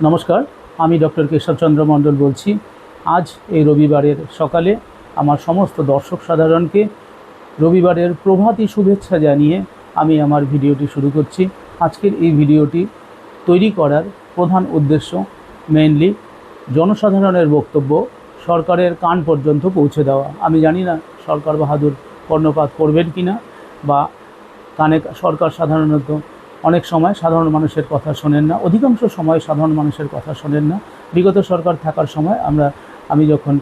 নমস্কার, আমি ডক্টর কেশবচন্দ্র মণ্ডল বলছি। আজ এই রবিবারের সকালে আমার সমস্ত দর্শক সাধারণকে রবিবারের প্রভাতী শুভেচ্ছা জানিয়ে আমি আমার ভিডিওটি শুরু করছি। আজকের এই ভিডিওটি তৈরি করার প্রধান উদ্দেশ্য মেইনলি জনসাধারণের বক্তব্য সরকারের কান পর্যন্ত পৌঁছে দেওয়া। আমি জানি না সরকার বাহাদুর কর্ণপাত করবেন কি না, বা সরকার সাধারণত অনেক সময় সাধারণ মানুষের কথা শোনেন না, অধিকাংশ সময় সাধারণ মানুষের কথা শোনেন না। বিগত সরকার থাকার সময় আমি যখন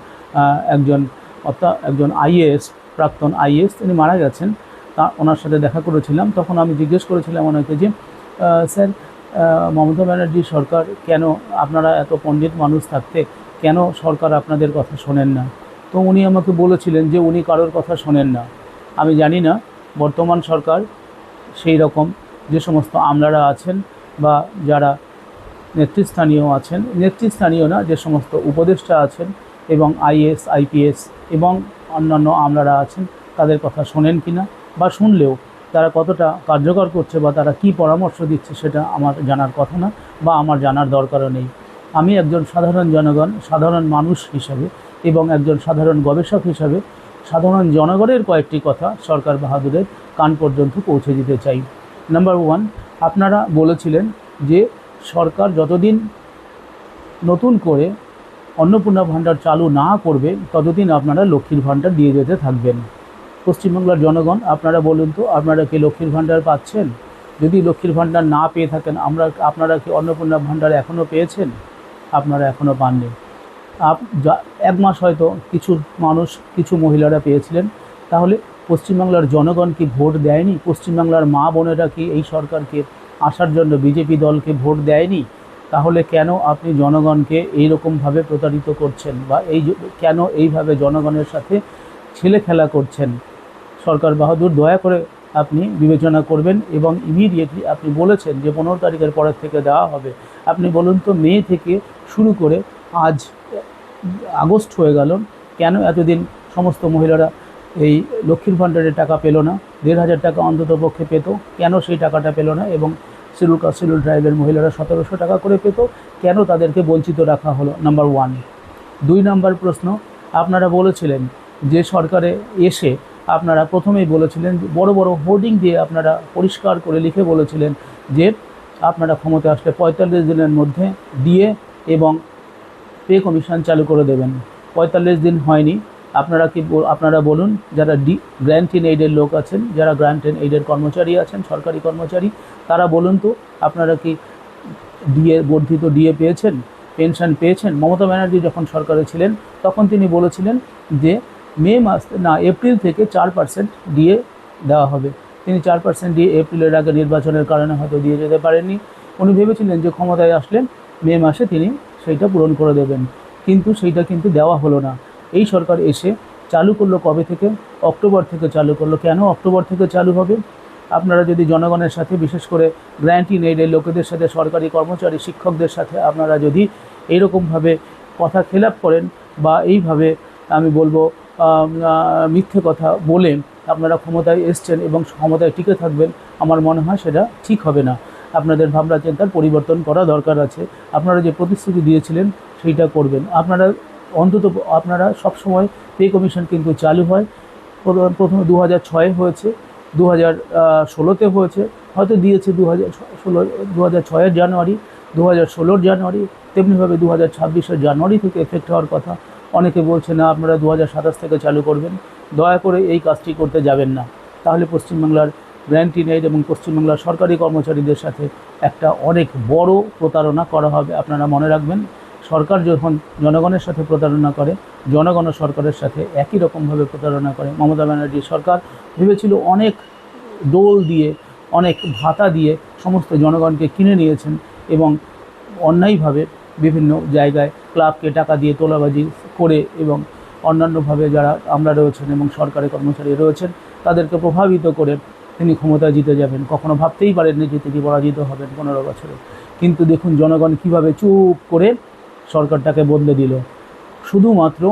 একজন আইএএস, প্রাক্তন আইএএস, তিনি মারা গেছেন, ওনার সাথে দেখা করেছিলাম। তখন আমি জিজ্ঞেস করেছিলাম ওনাকে যে স্যার, মমতা ব্যানার্জি সরকার কেন, আপনারা এত পণ্ডিত মানুষ থাকতে কেন সরকার আপনাদের কথা শোনেন না? তো উনি আমাকে বলেছিলেন যে উনি কারোর কথা শোনেন না। আমি জানি না বর্তমান সরকার সেই রকম যে সমস্ত আমলারা আছেন বা যারা নেতৃস্থানীয় না, যে সমস্ত উপদেষ্টা আছেন এবং আইএস আইপিএস এবং অন্যান্য আমলারা আছেন, তাদের কথা শোনেন কিনা, বা শুনলেও তারা কতটা কার্যকর করছে বা তারা কি পরামর্শ দিচ্ছে সেটা আমার জানার কথা না, বা আমার জানার দরকারও নেই। আমি একজন সাধারণ জনগণ, সাধারণ মানুষ হিসাবে এবং একজন সাধারণ গবেষক হিসাবে সাধারণ জনগণের কয়েকটি কথা সরকার বাহাদুরের কান পর্যন্ত পৌঁছে দিতে চাই। নাম্বার 1, আপনারা বলেছিলেন যে সরকার যতদিন নতুন করে অন্নপূর্ণা ভাণ্ডার চালু না করবে ততদিন আপনারা লক্ষ্মীর ভাণ্ডার দিয়ে যেতে থাকবেন। পশ্চিমবাংলার জনগণ, আপনারা বলুন তো, আপনারা কি লক্ষ্মীর ভাণ্ডার পাচ্ছেন? যদি লক্ষ্মীর ভাণ্ডার না পেয়ে থাকেন, আপনারা কি অন্নপূর্ণা ভাণ্ডার এখনও পেয়েছেন? আপনারা এখনও পাননি। এক মাস হয়তো কিছু মহিলারা পেয়েছিলেন। তাহলে পশ্চিমবাংলার জনগণ কি ভোট দেয়নি? পশ্চিমবাংলার মা বোনেরা কি এই সরকারকে আসার জন্য বিজেপি দলকে ভোট দেয়নি? তাহলে কেন আপনি জনগণকে এইরকমভাবে প্রতারিত করছেন, বা কেন এইভাবে জনগণের সাথে ছেলে খেলা করছেন? সরকার বাহাদুর, দয়া করে আপনি বিবেচনা করবেন এবং ইমিডিয়েটলি আপনি বলেছেন যে 15 তারিখের পরের থেকে দেওয়া হবে। আপনি বলুন তো, মে থেকে শুরু করে আজ আগস্ট হয়ে গেল, কেন এতদিন সমস্ত মহিলারা এই লক্ষ্মীর ভাণ্ডারের টাকা পেল না? 1500 টাকা অন্তত পক্ষে পেত, কেন সেই টাকাটা পেল না? এবং শিডিউল কাস্ট শিডিউল ট্রাইবের মহিলারা 1700 টাকা করে পেত, কেন তাদেরকে বঞ্চিত রাখা হলো? নাম্বার 1। 2 নম্বর প্রশ্ন, আপনারা বলেছিলেন যে সরকারে এসে আপনারা প্রথমেই বলেছিলেন, বড় বড় হোর্ডিং দিয়ে আপনারা পরিষ্কার করে লিখে বলেছিলেন যে আপনারা ক্ষমতা আসলে 45 দিনের মধ্যে দিয়ে এবং পে কমিশন চালু করে দেবেন। 45 দিন হয়নি। আপনারা বলুন, যারা গ্র্যান্ট ইন এইডের লোক আছেন, যারা গ্র্যান্ট ইন এইডের কর্মচারী আছেন, সরকারি কর্মচারী, তারা বলুন তো, আপনারা কি বর্ধিত ডিএ পেয়েছেন, পেনশন পেয়েছেন? মমতা ব্যানার্জি যখন সরকারে ছিলেন তখন তিনি বলেছিলেন যে এপ্রিল থেকে 4% ডিএ দেওয়া হবে। তিনি 4% ডিএ এপ্রিলের আগে নির্বাচনের কারণে হয়তো দিয়ে যেতে পারেননি। উনি ভেবেছিলেন যে ক্ষমতায় আসলেন মে মাসে তিনি সেইটা পূরণ করে দেবেন, কিন্তু সেইটা কিন্তু দেওয়া হলো না। এই সরকার এসে চালু করলো কবে থেকে? অক্টোবর থেকে চালু করলো। কেন অক্টোবর থেকে চালু হবে? আপনারা যদি জনগণের সাথে, বিশেষ করে গ্র্যান্ট ইন এইডের লোকেদের সাথে, সরকারি কর্মচারী, শিক্ষকদের সাথে আপনারা যদি এইরকমভাবে কথা খেলাপ করেন, বা এইভাবে আমি বলবো মিথ্যে কথা বলে আপনারা ক্ষমতায় এসছেন এবং ক্ষমতায় টিকে থাকবেন, আমার মনে হয় সেটা ঠিক হবে না। আপনাদের ভাবনা চিন্তার পরিবর্তন করা দরকার আছে। আপনারা যে প্রতিশ্রুতি দিয়েছিলেন সেইটা করবেন। আপনারা সবসময় পে কমিশন কিন্তু চালু হয়, প্রথমে 2006 হয়েছে, 2016-তে হয়েছে, হয়তো দিয়েছে 2006-এর জানুয়ারি, 2016-র জানুয়ারি, তেমনিভাবে 2026-এর জানুয়ারি থেকে এফেক্ট হওয়ার কথা। অনেকে বলছে না, আপনারা 2027 থেকে চালু করবেন। দয়া করে এই কাজটি করতে যাবেন না, তাহলে পশ্চিমবাংলার গ্র্যান্ট ইন এইড এবং পশ্চিমবাংলার সরকারি কর্মচারীদের সাথে একটা অনেক বড় প্রতারণা করা হবে। আপনারা মনে রাখবেন, সরকার যখন জনগণের সাথে প্রতারণা করে, জনগণও সরকারের সাথে একই রকমভাবে প্রতারণা করে। মমতা ব্যানার্জি সরকার ভেবেছিল অনেক ডোল দিয়ে, অনেক ভাতা দিয়ে সমস্ত জনগণকে কিনে নিয়েছেন এবং অন্যায়ভাবে বিভিন্ন জায়গায় ক্লাবকে টাকা দিয়ে তোলাবাজি করে এবং অন্যান্যভাবে যারা আমরা রয়েছেন এবং সরকারি কর্মচারী রয়েছেন তাদেরকে প্রভাবিত করে তিনি ক্ষমতায় জিতে যাবেন। কখনো ভাবতেই পারেননি যে তিনি পরাজিত হবেন 15 বছরে। কিন্তু দেখুন জনগণ কীভাবে চুপ করে সরকারটাকে বদলে দিল, শুধুমাত্র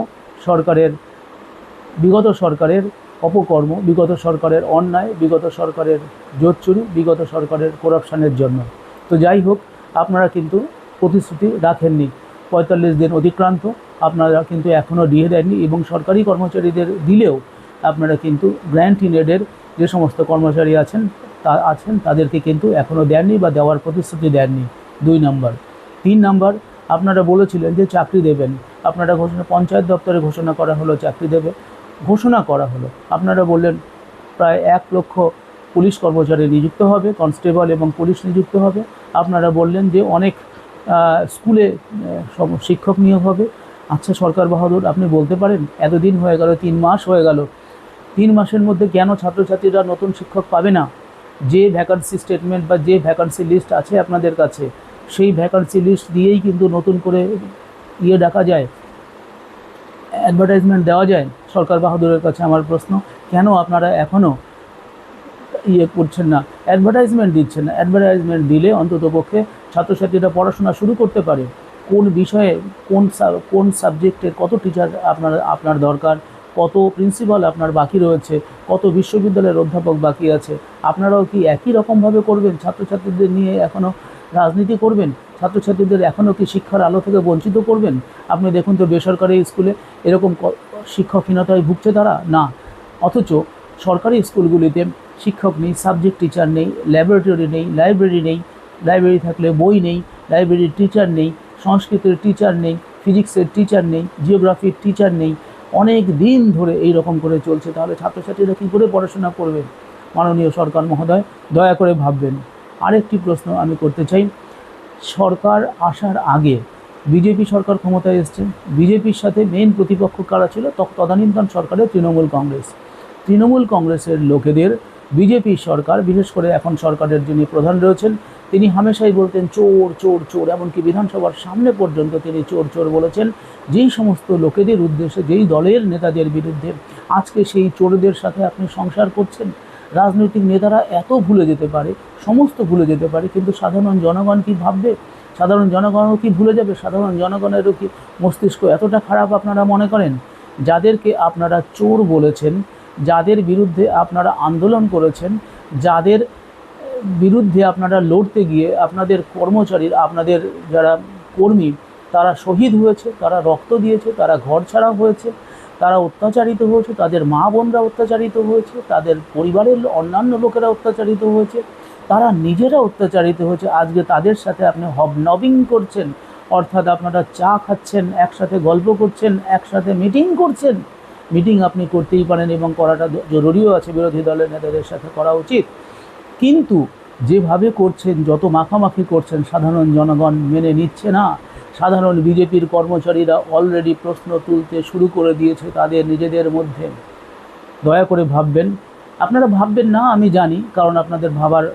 বিগত সরকারের অপকর্ম, বিগত সরকারের অন্যায়, বিগত সরকারের জোর চুরি, বিগত সরকারের করাপশানের জন্য। তো যাই হোক, আপনারা কিন্তু প্রতিশ্রুতি রাখেননি। ৪৫ দিন অতিক্রান্ত, আপনারা কিন্তু এখনও দিয়ে দেননি এবং সরকারি কর্মচারীদের দিলেও আপনারা কিন্তু গ্র্যান্ট ইন এডের যে সমস্ত কর্মচারী আছেন তাদেরকে কিন্তু এখনও দেননি বা দেওয়ার প্রতিশ্রুতি দেননি। ২ নম্বর। ৩ নম্বর, আপনারা বলেছিলেন যে চাকরি দেবেন, আপনারা পঞ্চায়েত দপ্তরে ঘোষণা করা হলো চাকরি দেবে, ঘোষণা করা হলো, আপনারা বললেন প্রায় ১ লক্ষ পুলিশ কর্মচারী নিযুক্ত হবে, কনস্টেবল এবং পুলিশ নিযুক্ত হবে। আপনারা বললেন যে অনেক স্কুলে শিক্ষক নিয়োগ হবে। আচ্ছা সরকার বাহাদুর, আপনি বলতে পারেন এতদিন হয়ে গেল, ৩ মাস হয়ে গেল, 3 মাসের মধ্যে কেন ছাত্রছাত্রীরা নতুন শিক্ষক পাবে না? যে ভ্যাকান্সি স্টেটমেন্ট বা যে ভ্যাকান্সি লিস্ট আছে আপনাদের কাছে, সেই ভ্যাকান্সি লিস্ট দিয়েই কিন্তু নতুন করে ডাকা যায়, অ্যাডভার্টাইজমেন্ট দেওয়া যায়। সরকার বাহাদুরের কাছে আমার প্রশ্ন, কেন আপনারা এখনও করছেন না, অ্যাডভার্টাইজমেন্ট দিচ্ছেন না? অ্যাডভার্টাইজমেন্ট দিলে অন্ততপক্ষে ছাত্রছাত্রীরা পড়াশোনা শুরু করতে পারে। কোন বিষয়ে, কোন সাবজেক্টের কত টিচার আপনার দরকার, কত প্রিন্সিপাল আপনার বাকি রয়েছে, কত বিশ্ববিদ্যালয়ের অধ্যাপক বাকি আছে, আপনারাও কি একই রকমভাবে করবেন? ছাত্রছাত্রীদের নিয়ে এখনও রাজনীতি করবেন? ছাত্রছাত্রীদের এখনও কি শিক্ষার আলো থেকে বঞ্চিত করবেন? আপনি দেখুন তো বেসরকারি স্কুলে এরকম শিক্ষকহীনতায় ভুগছে তারা না, অথচ সরকারি স্কুলগুলিতে শিক্ষক নেই, সাবজেক্ট টিচার নেই, ল্যাবরেটরি নেই, লাইব্রেরি থাকলে বই নেই, লাইব্রেরির টিচার নেই, সংস্কৃতের টিচার নেই, ফিজিক্সের টিচার নেই, জিওগ্রাফির টিচার নেই, অনেক দিন ধরে এই রকম করে চলছে। তাহলে ছাত্রছাত্রীরা কী করে পড়াশোনা করবে? মাননীয় সরকার মহোদয় দয়া করে ভাববেন। আরেকটি প্রশ্ন আমি করতে চাই, সরকার আসার আগে বিজেপি সরকার ক্ষমতায় এসছে, বিজেপির সাথে মেন প্রতিপক্ষ কারা ছিল? তদানীন্তন সরকারের তৃণমূল কংগ্রেসের লোকেদের বিজেপি সরকার, বিশেষ করে এখন সরকারের যিনি প্রধান রয়েছেন, তিনি হামেশাই বলতেন চোর চোর চোর, এমনকি বিধানসভার সামনে পর্যন্ত তিনি চোর চোর বলেছেন। যেই সমস্ত লোকেদের উদ্দেশ্যে, যেই দলের নেতাদের বিরুদ্ধে আজকে সেই চোরদের সাথে আপনি সংসার করছেন। রাজনৈতিক নেতারা এত ভুলে যেতে পারে, সমস্ত ভুলে যেতে পারে, কিন্তু সাধারণ জনগণ কি ভাববে? সাধারণ জনগণও কি ভুলে যাবে? সাধারণ জনগণেরও কি মস্তিষ্ক এতটা খারাপ আপনারা মনে করেন? যাদেরকে আপনারা চোর বলেছেন, যাদের বিরুদ্ধে আপনারা আন্দোলন করেছেন, যাদের বিরুদ্ধে আপনারা লড়তে গিয়ে আপনাদের কর্মচারী, আপনাদের যারা কর্মী, তারা শহীদ হয়েছে, তারা রক্ত দিয়েছে, তারা ঘর ছাড়া হয়েছে, তারা অত্যাচারিত হয়েছে, তাদের মা বোনরা অত্যাচারিত হয়েছে, তাদের পরিবারের অন্যান্য লোকেরা অত্যাচারিত হয়েছে, তারা নিজেরা অত্যাচারিত হয়েছে। আজকে তাদের সাথে আপনি হবনবিং করছেন, অর্থাৎ আপনারা চা খাচ্ছেন, একসাথে গল্প করছেন, একসাথে মিটিং করছেন। মিটিং আপনি করতেই পারেন এবং করাটা জরুরিও আছে, বিরোধী দলের নেতাদের সাথে করা উচিত, কিন্তু যেভাবে করছেন, যত মাখামাখি করছেন, সাধারণ জনগণ মেনে নিচ্ছে না। সাধারণ বিজেপির কর্মচারীরা অলরেডি প্রশ্ন তুলতে শুরু করে দিয়েছে তাদের নিজেদের মধ্যে। দয়া করে ভাববেন। আপনারা ভাববেন না আমি জানি, কারণ আপনাদের ভাবার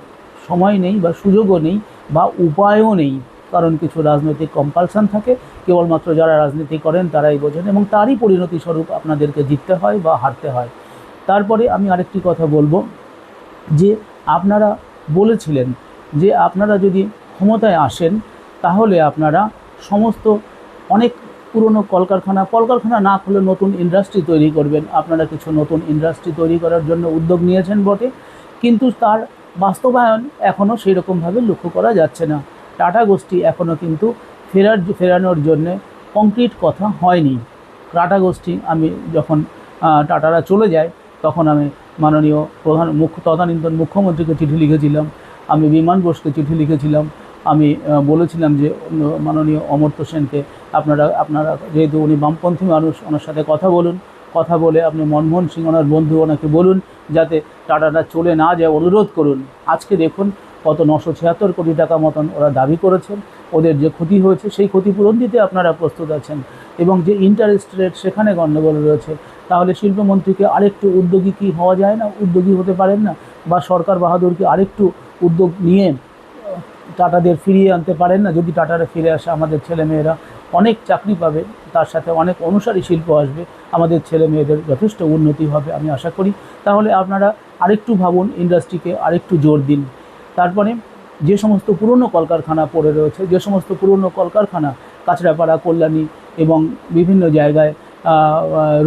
সময় নেই বা সুযোগও নেই বা উপায়ও নেই, কারণ কিছু রাজনৈতিক কম্পালশন থাকে, কেবলমাত্র যারা রাজনীতি করেন তারাই বোঝেন, এবং তারই পরিণতি স্বরূপ আপনাদেরকে জিততে হয় বা হারতে হয়। তারপরে আমি আরেকটি কথা বলবো, যে আপনারা বলেছিলেন যে আপনারা যদি ক্ষমতায় আসেন তাহলে আপনারা সমস্ত অনেক পুরনো কলকারখানা না খুলে নতুন ইন্ডাস্ট্রি তৈরি করবেন। আপনারা কিছু নতুন ইন্ডাস্ট্রি তৈরি করার জন্য উদ্যোগ নিয়েছেন বটে, কিন্তু তার বাস্তবায়ন এখনও সেই রকমভাবে লক্ষ্য করা যাচ্ছে না। টাটা গোষ্ঠী এখনও কিন্তু ফেরানোর জন্যে কংক্রিট কথা হয়নি। টাটা গোষ্ঠী, আমি যখন টাটারা চলে যায় তখন আমি মাননীয় তদানীন্তন মুখ্যমন্ত্রীকে চিঠি লিখেছিলাম, আমি বিমান বোসকে চিঠি লিখেছিলাম, আমি বলেছিলাম যে মাননীয় অমর্ত্য সেনকে আপনারা যেহেতু উনি বামপন্থী মানুষ, ওনার সাথে কথা বলে আপনি মনমোহন সিং ওনার বন্ধু, ওনাকে বলুন যাতে টাটাটা চলে না যায়, অনুরোধ করুন। আজকে দেখুন কত 976 কোটি টাকা মতন ওরা দাবি করেছেন, ওদের যে ক্ষতি হয়েছে সেই ক্ষতিপূরণ দিতে আপনারা প্রস্তুত আছেন, এবং যে ইন্টারেস্ট রেট সেখানে গণ্ডগোল রয়েছে। তাহলে শিল্পমন্ত্রীকে আরেকটু উদ্যোগী কি হওয়া যায় না? উদ্যোগী হতে পারেন না? বা সরকার বাহাদুরকে আরেকটু উদ্যোগ নিয়ে টাটাদের ফিরিয়ে আনতে পারেন না? যদি টাটারা ফিরে আসে, আমাদের ছেলেমেয়েরা অনেক চাকরি পাবে, তার সাথে অনেক অনুসারী শিল্প আসবে, আমাদের ছেলে মেয়েদের যথেষ্ট উন্নতি হবে আমি আশা করি। তাহলে আপনারা আরেকটু ভাবুন, ইন্ডাস্ট্রিকে আরেকটু জোর দিন। তারপরে যে সমস্ত পুরনো কলকারখানা পড়ে রয়েছে, যে সমস্ত পুরনো কলকারখানা কাঁচরাপাড়া, কল্যাণী এবং বিভিন্ন জায়গায়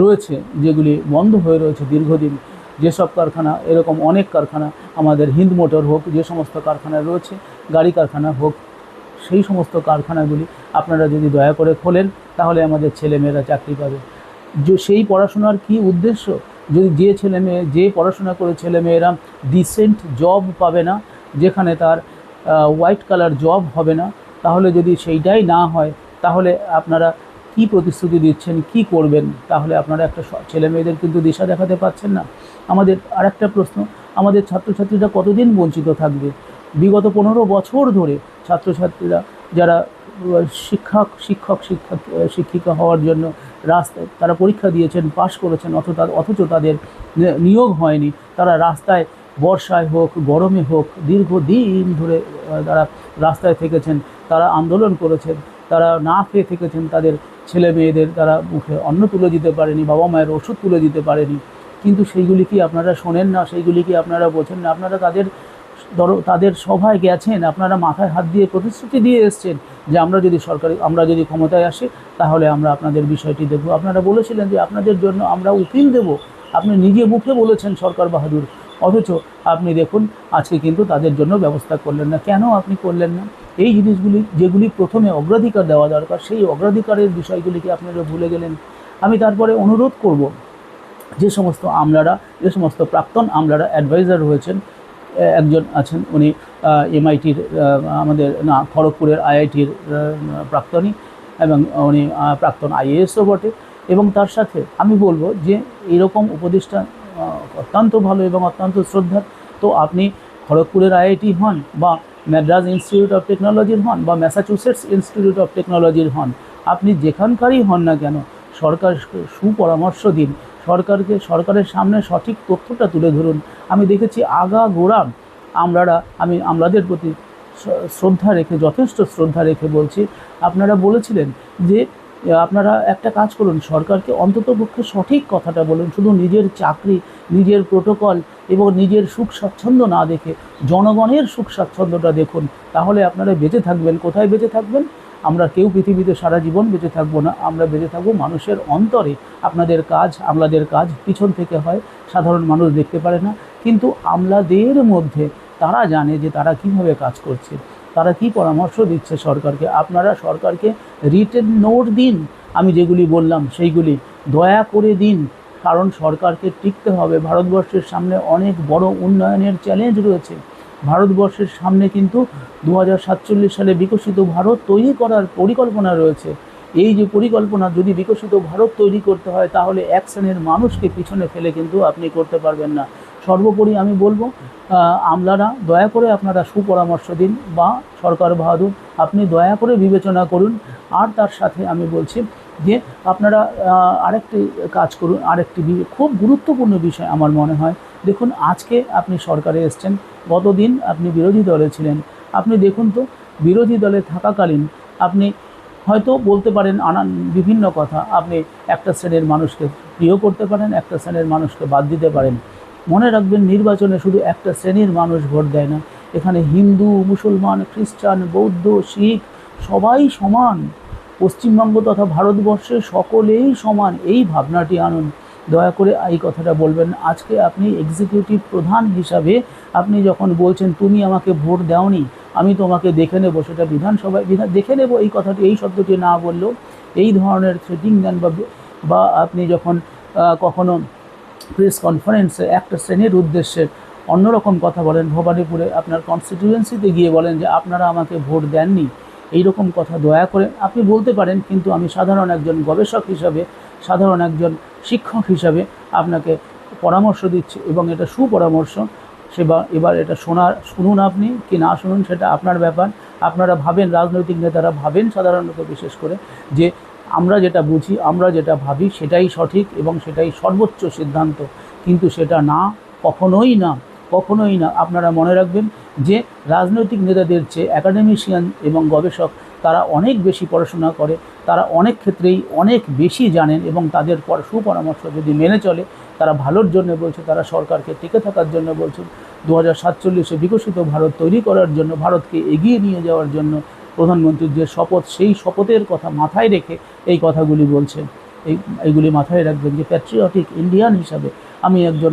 রয়েছে, যেগুলি বন্ধ হয়ে রয়েছে দীর্ঘদিন, যেসব কারখানা, এরকম অনেক কারখানা, আমাদের হিন্দ মোটর হোক, যে সমস্ত কারখানা রয়েছে, গাড়ি কারখানা হোক, সেই সমস্ত কারখানাগুলি আপনারা যদি দয়া করে খোলেন, তাহলে আমাদের ছেলেমেয়েরা চাকরি পাবে। যে সেই পড়াশোনার কি উদ্দেশ্য? যদি যে পড়াশোনা করে ছেলেমেয়েরা ডিসেন্ট জব পাবে না, যেখানে তার হোয়াইট কালার জব হবে না, তাহলে যদি সেইটাই না হয়, তাহলে আপনারা কি প্রতিশ্রুতি দিচ্ছেন, কি করবেন? তাহলে আপনারা একটা ছেলেমেয়েদের কিন্তু দিশা দেখাতে পারছেন না। আমাদের আরেকটা প্রশ্ন, আমাদের ছাত্রছাত্রীরা কতদিন বঞ্চিত থাকবে? বিগত 15 বছর ধরে ছাত্রছাত্রীরা যারা শিক্ষিকা হওয়ার জন্য রাস্তায় তারা পরীক্ষা দিয়েছেন, পাশ করেছেন, অথচ তাদের নিয়োগ হয়নি। তারা রাস্তায় বর্ষায় হোক, গরমে হোক, দীর্ঘদিন ধরে তারা রাস্তায় থেকেছেন, তারা আন্দোলন করেছেন, তারা না খেয়ে থেকেছেন, তাদের ছেলে মেয়েদের তারা মুখে অন্ন তুলে দিতে পারেনি, বাবা মায়ের ওষুধ তুলে দিতে পারেনি। কিন্তু সেইগুলি কি আপনারা শোনেন না? সেইগুলি কি আপনারা বোঝেন না? আপনারা তাদের সভায় গেছেন, আপনারা মাথায় হাত দিয়ে প্রতিশ্রুতি দিয়ে এসছেন যে আমরা যদি ক্ষমতায় আসি, তাহলে আমরা আপনাদের বিষয়টি দেখব। আপনারা বলেছিলেন যে আপনাদের জন্য আমরা উকিল দেব, আপনি নিজে মুখে বলেছেন সরকার বাহাদুর। অথচ আপনি দেখুন আজকে কিন্তু তাদের জন্য ব্যবস্থা করলেন না। কেন আপনি করলেন না? এই জিনিসগুলি যেগুলি প্রথমে অগ্রাধিকার দেওয়া দরকার, সেই অগ্রাধিকারের বিষয়গুলিকে আপনারা ভুলে গেলেন। আমি তারপরে অনুরোধ করব, যে সমস্ত প্রাক্তন আমলারা অ্যাডভাইজার হয়েছেন, একজন আছেন উনি এমআইটির খড়গপুরের আইআইটির প্রাক্তনী, এবং উনি প্রাক্তন আইএএসও বটে। এবং তার সাথে আমি বলবো যে এইরকম উপদেষ্টা অত্যন্ত ভালো এবং অত্যন্ত শ্রদ্ধার। তো আপনি খড়গপুরের আইআইটি হন, বা ম্যাড্রাস ইনস্টিটিউট অফ টেকনোলজির হন, বা ম্যাসাচুসেটস ইনস্টিটিউট অফ টেকনোলজির হন, আপনি যেখানকারই হন না কেন, সরকারকে সুপরামর্শ দিন, সরকারের সামনে সঠিক তথ্যটা তুলে ধরুন। আমি দেখেছি আগাগোড়া আমলাদের প্রতি যথেষ্ট শ্রদ্ধা রেখে বলছি, আপনারা বলেছিলেন যে আপনারা একটা কাজ করুন, সরকারকে অন্ততপক্ষে সঠিক কথাটা বলুন। শুধু নিজের চাকরি, নিজের প্রোটোকল এবং নিজের সুখ স্বাচ্ছন্দ্য না দেখে জনগণের সুখ স্বাচ্ছন্দ্যটা দেখুন, তাহলে আপনারা বেঁচে থাকবেন। কোথায় বেঁচে থাকবেন? আমরা কেউ পৃথিবীতে সারা জীবন বেঁচে থাকবো না, আমরা বেঁচে থাকবো মানুষের অন্তরে। আমলাদের কাজ পিছন থেকে হয়, সাধারণ মানুষ দেখতে পারে না, কিন্তু আমলাদের মধ্যে তারা জানে যে তারা কিভাবে কাজ করছে, তারা কি পরামর্শ দিচ্ছে সরকারকে। আপনারা সরকারকে রিটেন নোট দিন, আমি যেগুলি বললাম সেইগুলি দয়া করে দিন, কারণ সরকারকে টিকতে হবে। ভারতবর্ষের সামনে অনেক বড় উন্নয়নের চ্যালেঞ্জ রয়েছে। ভারতবর্ষের সামনে কিন্তু 2047 সালে বিকশিত ভারত তৈরি করার পরিকল্পনা রয়েছে। এই যে পরিকল্পনা, যদি বিকশিত ভারত তৈরি করতে হয়, তাহলে এক শ্রেণীর মানুষকে পিছনে ফেলে কিন্তু আপনি করতে পারবেন না। সর্বোপরি আমি বলবো, আমলারা দয়া করে আপনারা সুপরামর্শ দিন, বা সরকার বাহাদুর আপনি দয়া করে বিবেচনা করুন। আর তার সাথে আমি বলছি যে আপনারা আরেকটি কাজ করুন, খুব গুরুত্বপূর্ণ বিষয় আমার মনে হয়। দেখুন, আজকে আপনি সরকারে এসছেন, গতদিন আপনি বিরোধী দলে ছিলেন। আপনি দেখুন তো, বিরোধী দলে থাকাকালীন আপনি হয়তো বলতে পারেন বিভিন্ন কথা, আপনি একটা শ্রেণীর মানুষকে প্রিয় করতে পারেন, একটা শ্রেণীর মানুষকে বাদ দিতে পারেন। মনে রাখবেন, নির্বাচনে শুধু একটা শ্রেণীর মানুষ ভোট দেয় না, এখানে হিন্দু, মুসলমান, খ্রিস্টান, বৌদ্ধ, শিখ সবাই সমান। পশ্চিমবঙ্গ তথা ভারতবর্ষে সকলেই সমান, এই ভাবনাটি আনুন। দয়া করে এই কথাটা বলবেন। আজকে আপনি এক্সিকিউটিভ প্রধান হিসাবে আপনি যখন বলছেন তুমি আমাকে ভোট দাওনি, আমি তোমাকে দেখে নেব, সেটা বিধানসভায় দেখে নেব এই শব্দটি না বললেও এই ধরনের থ্রেটিং দেন, বা আপনি যখন কখনো প্রেস কনফারেন্সে একটা শ্রেণীর উদ্দেশ্যে অন্যরকম কথা বলেন, ভবানীপুরে আপনার কনস্টিটিউয়েন্সিতে গিয়ে বলেন যে আপনারা আমাকে ভোট দেননি, এইরকম কথা দয়া করে আপনি বলতে পারেন। কিন্তু আমি সাধারণ একজন গবেষক হিসাবে, সাধারণ একজন শিক্ষক হিসাবে আপনাকে পরামর্শ দিচ্ছি, এবং এটা সুপরামর্শ। এবার এটা শুনুন, আপনি কি না শুনুন সেটা আপনার ব্যাপার। আপনারা ভাবেন, রাজনৈতিক নেতারা ভাবেন সাধারণত, বিশেষ করে, যে আমরা যেটা বুঝি, আমরা যেটা ভাবি সেটাই সঠিক এবং সেটাই সর্বোচ্চ সিদ্ধান্ত, কিন্তু সেটা না, কখনোই না, কখনোই না। আপনারা মনে রাখবেন যে রাজনৈতিক নেতাদের চেয়ে অ্যাকাডেমিশিয়ান এবং গবেষক তারা অনেক বেশি পড়াশোনা করে, তারা অনেক ক্ষেত্রেই অনেক বেশি জানেন, এবং তাদের সুপরামর্শ যদি মেনে চলে, তারা ভালোর জন্য বলছে, তারা সরকারকে টিকে থাকার জন্য বলছে, 2047-এ বিকশিত ভারত তৈরি করার জন্য, ভারতকে এগিয়ে নিয়ে যাওয়ার জন্য প্রধানমন্ত্রীর যে শপথ, সেই শপথের কথা মাথায় রেখে এই কথাগুলি বলছেন। এইগুলি মাথায় রাখবেন যে প্যাট্রিয়টিক ইন্ডিয়ান হিসাবে, আমি একজন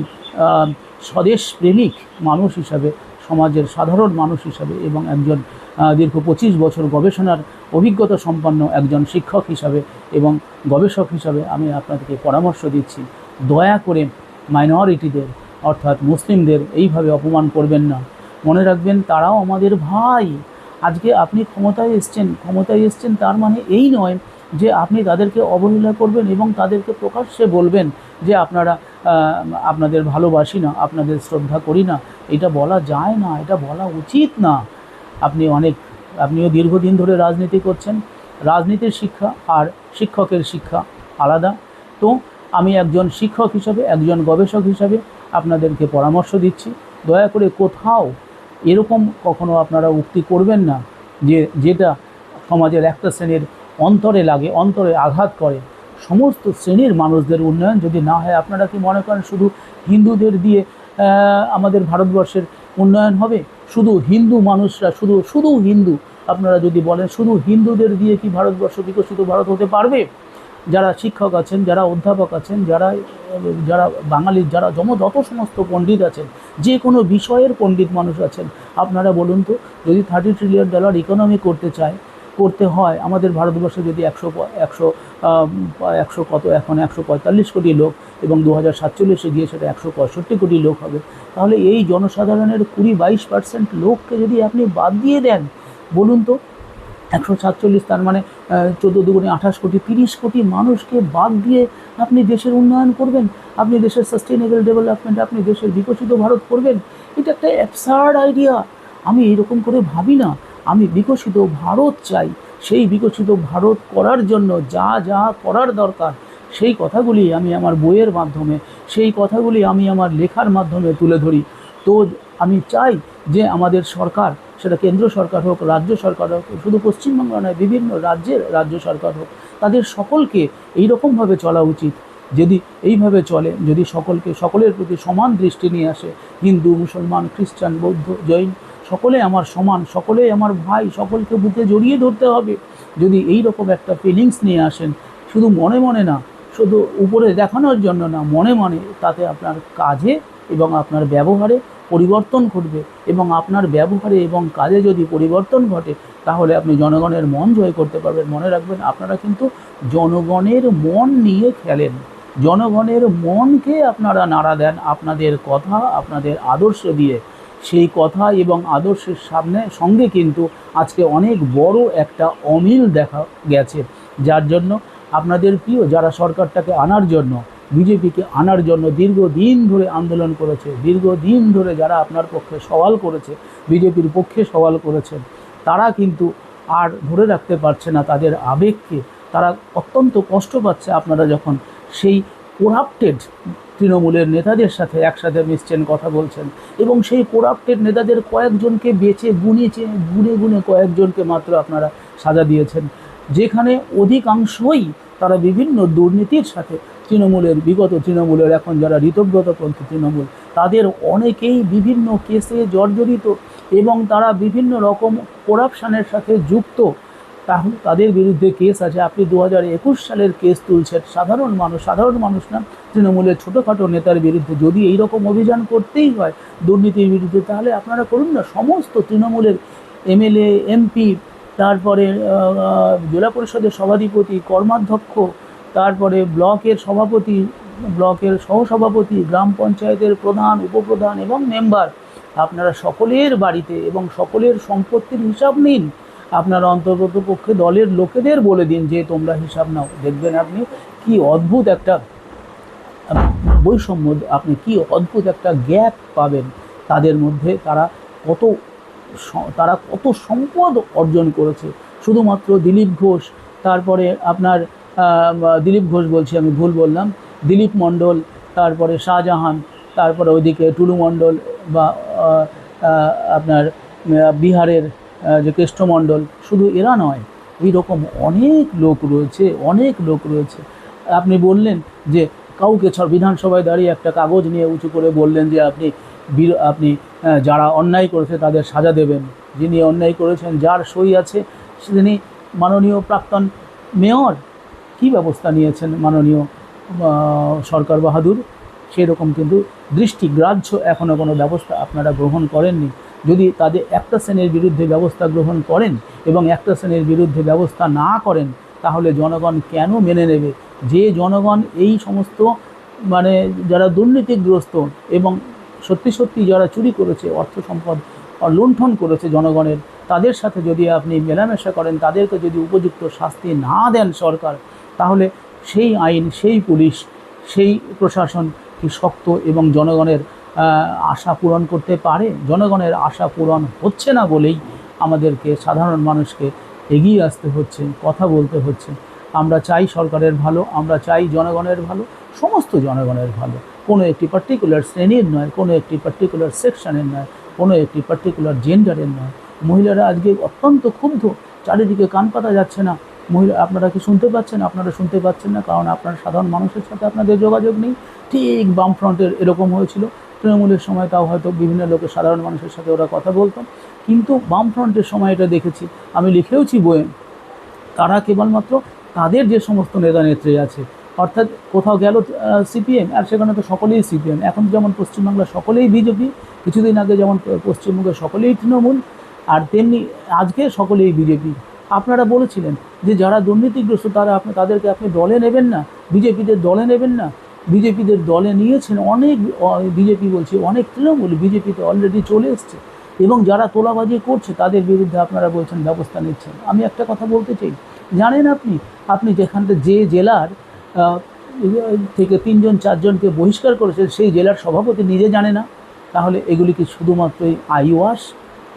স্বদেশ প্রেমিক মানুষ হিসাবে সমাজের সাধারণ মানুষ হিসাবে এবং একজন দীর্ঘ 25 বছর গবেষণার অভিজ্ঞতা সম্পন্ন একজন শিক্ষক হিসাবে এবং গবেষক হিসাবে আমি আপনাদেরকে পরামর্শ দিচ্ছি, দয়া করে মাইনরিটিদের অর্থাৎ মুসলিমদের এইভাবে অপমান করবেন না। মনে রাখবেন তারাও আমাদের ভাই। আজকে আপনি ক্ষমতায় এসছেন তার মানে এই নয় যে আপনি তাদেরকে অবহেলা করবেন এবং তাদেরকে প্রকাশ্যে বলবেন যে আপনাদের ভালোবাসি না, আপনাদের শ্রদ্ধা করি না। এটা বলা যায় না, এটা বলা উচিত না। আপনিও দীর্ঘদিন ধরে রাজনীতি করছেন। রাজনীতির শিক্ষা আর শিক্ষকের শিক্ষা আলাদা। তো আমি একজন শিক্ষক হিসাবে, একজন গবেষক হিসাবে আপনাদেরকে পরামর্শ দিচ্ছি, দয়া করে কোথাও এরকম কখনো আপনারা উক্তি করবেন না যেটা সমাজের একটা শ্রেণীর অন্তরে লাগে, অন্তরে আঘাত করে। সমস্ত শ্রেণীর মানুষদের উন্নয়ন যদি না হয়, আপনারা কি মনে করেন শুধু হিন্দুদের দিয়ে আমাদের ভারতবর্ষের উন্নয়ন হবে? শুধু হিন্দু মানুষরা, শুধু হিন্দু, আপনারা যদি বলেন শুধু হিন্দুদের দিয়ে কি ভারতবর্ষ বিকশিত ভারত হতে পারবে? যারা শিক্ষক আছেন, যারা অধ্যাপক আছেন, যারা বাঙালির যত সমস্ত পণ্ডিত আছেন, যে কোনো বিষয়ের পণ্ডিত মানুষ আছেন, আপনারা বলুন তো, যদি $30 ট্রিলিয়ন ইকোনমি করতে হয় আমাদের ভারতবর্ষে, যদি একশো কত এখন 145 কোটি লোক এবং 2047 গিয়ে সেটা 165 কোটি লোক হবে, তাহলে এই জনসাধারণের 20-22% লোককে যদি আপনি বাদ দিয়ে দেন, বলুন তো 147 তার মানে 14 দুগুণে 28 কোটি, 30 কোটি মানুষকে বাদ দিয়ে আপনি দেশের উন্নয়ন করবেন, আপনি দেশের সাস্টেইনেবল ডেভেলপমেন্ট, আপনি দেশের বিকশিত ভারত করবেন? এটা একটা অ্যাবসার্ড আইডিয়া। আমি এরকম করে ভাবি না। আমি বিকশিত ভারত চাই। সেই বিকশিত ভারত করার জন্য যা যা করার দরকার সেই কথাগুলি আমি আমার বইয়ের মাধ্যমে, সেই কথাগুলি আমি আমার লেখার মাধ্যমে তুলে ধরি। তো আমি চাই যে আমাদের সরকার, সেটা কেন্দ্র সরকার হোক, রাজ্য সরকার হোক, শুধু পশ্চিমবঙ্গ নয়, বিভিন্ন রাজ্যের রাজ্য সরকার হোক, তাদের সকলকে এইরকমভাবে চলা উচিত। যদি এইভাবে চলে, যদি সকলের প্রতি সমান দৃষ্টি নিয়ে আসে, হিন্দু, মুসলমান, খ্রিস্টান, বৌদ্ধ, জৈন, সকলে আমার সমান, সকলেই আমার ভাই, সকলকে বুকে জড়িয়ে ধরতে হবে, যদি এই রকম একটা ফিলিংস নিয়ে আসেন, শুধু মনে মনে না, শুধু উপরে দেখানোর জন্য না, মনে মনে, তাতে আপনার কাজে এবং আপনার ব্যবহারে পরিবর্তন ঘটবে। এবং আপনার ব্যবহারে এবং কাজে যদি পরিবর্তন ঘটে, তাহলে আপনি জনগণের মন জয় করতে পারবেন। মনে রাখবেন, আপনারা কিন্তু জনগণের মন নিয়ে খেলেন, জনগণের মনকে আপনারা নাড়া দেন আপনাদের কথা, আপনাদের আদর্শ দিয়ে। সেই কথা এবং আদর্শের সঙ্গে কিন্তু আজকে অনেক বড় একটা অমিল দেখা গেছে, যার জন্য আপনাদের প্রিয় যারা সরকারটাকে আনার জন্য, বিজেপিকে আনার জন্য দীর্ঘদিন ধরে আন্দোলন করেছে, দীর্ঘদিন ধরে যারা আপনার পক্ষে সওয়াল করেছে, বিজেপির পক্ষে সওয়াল করেছেন, তারা কিন্তু আর ধরে রাখতে পারছে না তাদের আবেগকে। তারা অত্যন্ত কষ্ট পাচ্ছে আপনারা যখন সেই করাপ্টেড তৃণমূলের নেতাদের সাথে একসাথে মিশছেন, কথা বলছেন, এবং সেই করাপ্টেড নেতাদের কয়েকজনকে গুনে কয়েকজনকে মাত্র আপনারা সাজা দিয়েছেন, যেখানে অধিকাংশই তারা বিভিন্ন দুর্নীতির সাথে বিগত তৃণমূলের এখন যারা ঋতব্রতপন্থী তৃণমূল, তাদের অনেকেই বিভিন্ন কেসে জর্জরিত এবং তারা বিভিন্ন রকম করাপশানের সাথে যুক্ত। তাহলে তাদের বিরুদ্ধে কেস আছে। আপনি 2021 সালের কেস তুলছেন সাধারণ মানুষ না, তৃণমূলের ছোটোখাটো নেতার বিরুদ্ধে। যদি এই রকম অভিযান করতেই হয় দুর্নীতির বিরুদ্ধে, তাহলে আপনারা করুন না। সমস্ত তৃণমূলের এমএলএ, এমপি, তারপরে জেলা পরিষদের সভাধিপতি, কর্মাধ্যক্ষ, তারপরে ব্লকের সভাপতি, ব্লকের সহসভাপতি, গ্রাম পঞ্চায়েতের প্রধান, উপপ্রধান এবং মেম্বার, আপনারা সকলের বাড়িতে এবং সকলের সম্পত্তির হিসাব নিন। আপনারা অন্তর্গতপক্ষে দলের লোকেদের বলে দিন যে তোমরা হিসাব নাও। দেখবেন আপনি কি অদ্ভুত একটা বৈষম্য, আপনি কি অদ্ভুত একটা গ্যাপ পাবেন তাদের মধ্যে। তারা কত সম্পদ অর্জন করেছে। শুধুমাত্র দিলীপ ঘোষ, তারপরে আপনার দিলীপ ঘোষ বলছি, আমি ভুল বললাম, দিলীপ মণ্ডল, তারপরে শাহজাহান, তারপরে ওইদিকে টুলু মণ্ডল, বা আপনার বিহারের যে কেষ্টমণ্ডল, শুধু এরা নয়, এইরকম অনেক লোক রয়েছে। আপনি বললেন যে কাউকে বিধানসভায় দাঁড়িয়ে একটা কাগজ নিয়ে উঁচু করে বললেন যে আপনি যারা অন্যায় করেছে তাদের সাজা দেবেন। যিনি অন্যায় করেছেন, যার সই আছে, তিনি মাননীয় প্রাক্তন মেয়র। কি ব্যবস্থা নিয়েছেন মাননীয় সরকার বাহাদুর? সেরকম কিন্তু দৃষ্টিগ্রাহ্য এখনও কোনো ব্যবস্থা আপনারা গ্রহণ করেননি। যদি তাদের একটা শ্রেণীর বিরুদ্ধে ব্যবস্থা গ্রহণ করেন এবং একটা শ্রেণীর বিরুদ্ধে ব্যবস্থা না করেন, তাহলে জনগণ কেন মেনে নেবে? যে জনগণ এই সমস্ত মানে যারা দুর্নীতিগ্রস্ত এবং সত্যি সত্যি যারা চুরি করেছে, অর্থ সম্পদ লুণ্ঠন করেছে জনগণের, তাদের সাথে যদি আপনি মেলামেশা করেন, তাদেরকে যদি উপযুক্ত শাস্তি না দেন সরকার, তাহলে সেই আইন, সেই পুলিশ, সেই প্রশাসন কি শক্ত এবং জনগণের আশা পূরণ করতে পারে? জনগণের আশা পূরণ হচ্ছে না বলেই আমাদেরকে, সাধারণ মানুষকে এগিয়ে আসতে হচ্ছে, কথা বলতে হচ্ছে। আমরা চাই সরকারের ভালো, আমরা চাই জনগণের ভালো, সমস্ত জনগণের ভালো, কোনো একটি পার্টিকুলার শ্রেণীর নয়, কোনো একটি পার্টিকুলার সেকশনের নয়, কোনো একটি পার্টিকুলার জেন্ডারের নয়। মহিলারা আজকে অত্যন্ত ক্ষুব্ধ, চারিদিকে কান পাতা যাচ্ছে না। মহিলা, আপনারা কি শুনতে পাচ্ছেন? আপনারা শুনতে পাচ্ছেন না, কারণ আপনার সাধারণ মানুষের সাথে আপনাদের যোগাযোগ নেই। ঠিক বামফ্রন্টের এরকম হয়েছিল, তৃণমূলের সময় তাও হয়তো বিভিন্ন লোকের, সাধারণ মানুষের সাথে ওরা কথা বলতাম, কিন্তু বামফ্রন্টের সময় এটা দেখেছি, আমি লিখেওছি বইয়ে, তারা কেবলমাত্র তাদের যে সমস্ত নেতা নেত্রী আছে, অর্থাৎ কোথাও গেল সিপিএম, আর সেখানে তো সকলেই সিপিএম। এখন যেমন পশ্চিমবাংলা সকলেই বিজেপি, কিছুদিন আগে যেমন পশ্চিমবঙ্গে সকলেই তৃণমূল, আর তেমনি আজকে সকলেই বিজেপি। আপনারা বলেছিলেন যে যারা দুর্নীতিগ্রস্ত তাদেরকে আপনি দলে নেবেন না, বিজেপিদের দলে নেবেন না। বিজেপিদের দলে নিয়েছেন অনেক, বিজেপি বলছি অনেক তৃণমূল বিজেপিতে অলরেডি চলে এসছে, এবং যারা তোলাবাজি করছে তাদের বিরুদ্ধে আপনারা বলছেন ব্যবস্থা নিচ্ছেন। আমি একটা কথা বলতে চাই, জানেন আপনি যেখানটা যে জেলার থেকে 3-4জনকে বহিষ্কার করেছে, সেই জেলার সভাপতি নিজে জানে না? তাহলে এগুলি কি শুধুমাত্রই আইওয়াশ?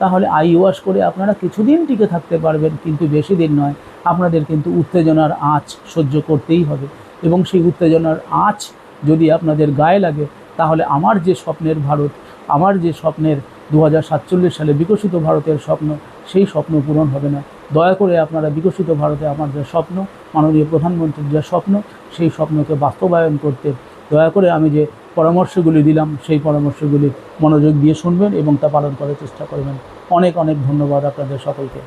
তাহলে আইওয়াশ করে আপনারা কিছুদিন টিকে থাকতে পারবেন, কিন্তু বেশি দিন নয়। আপনাদের কিন্তু উত্তেজনার আঁচ সহ্য করতেই হবে, এবং সেই উত্তেজনার আঁচ যদি আপনাদের গায়ে লাগে, তাহলে আমার যে স্বপ্নের ভারত, আমার যে স্বপ্নের 2047 সালে বিকশিত ভারতের স্বপ্ন, সেই স্বপ্ন পূরণ হবে না। দয়া করে আপনারা বিকশিত ভারতে আমার যে স্বপ্ন, মাননীয় প্রধানমন্ত্রীর যে স্বপ্ন, সেই স্বপ্নকে বাস্তবায়ন করতে দয়া করে আমি যে পরামর্শগুলি দিলাম, সেই পরামর্শগুলি মনোযোগ দিয়ে শুনবেন এবং তা পালন করার চেষ্টা করবেন। অনেক অনেক ধন্যবাদ আপনাদের সকলকে।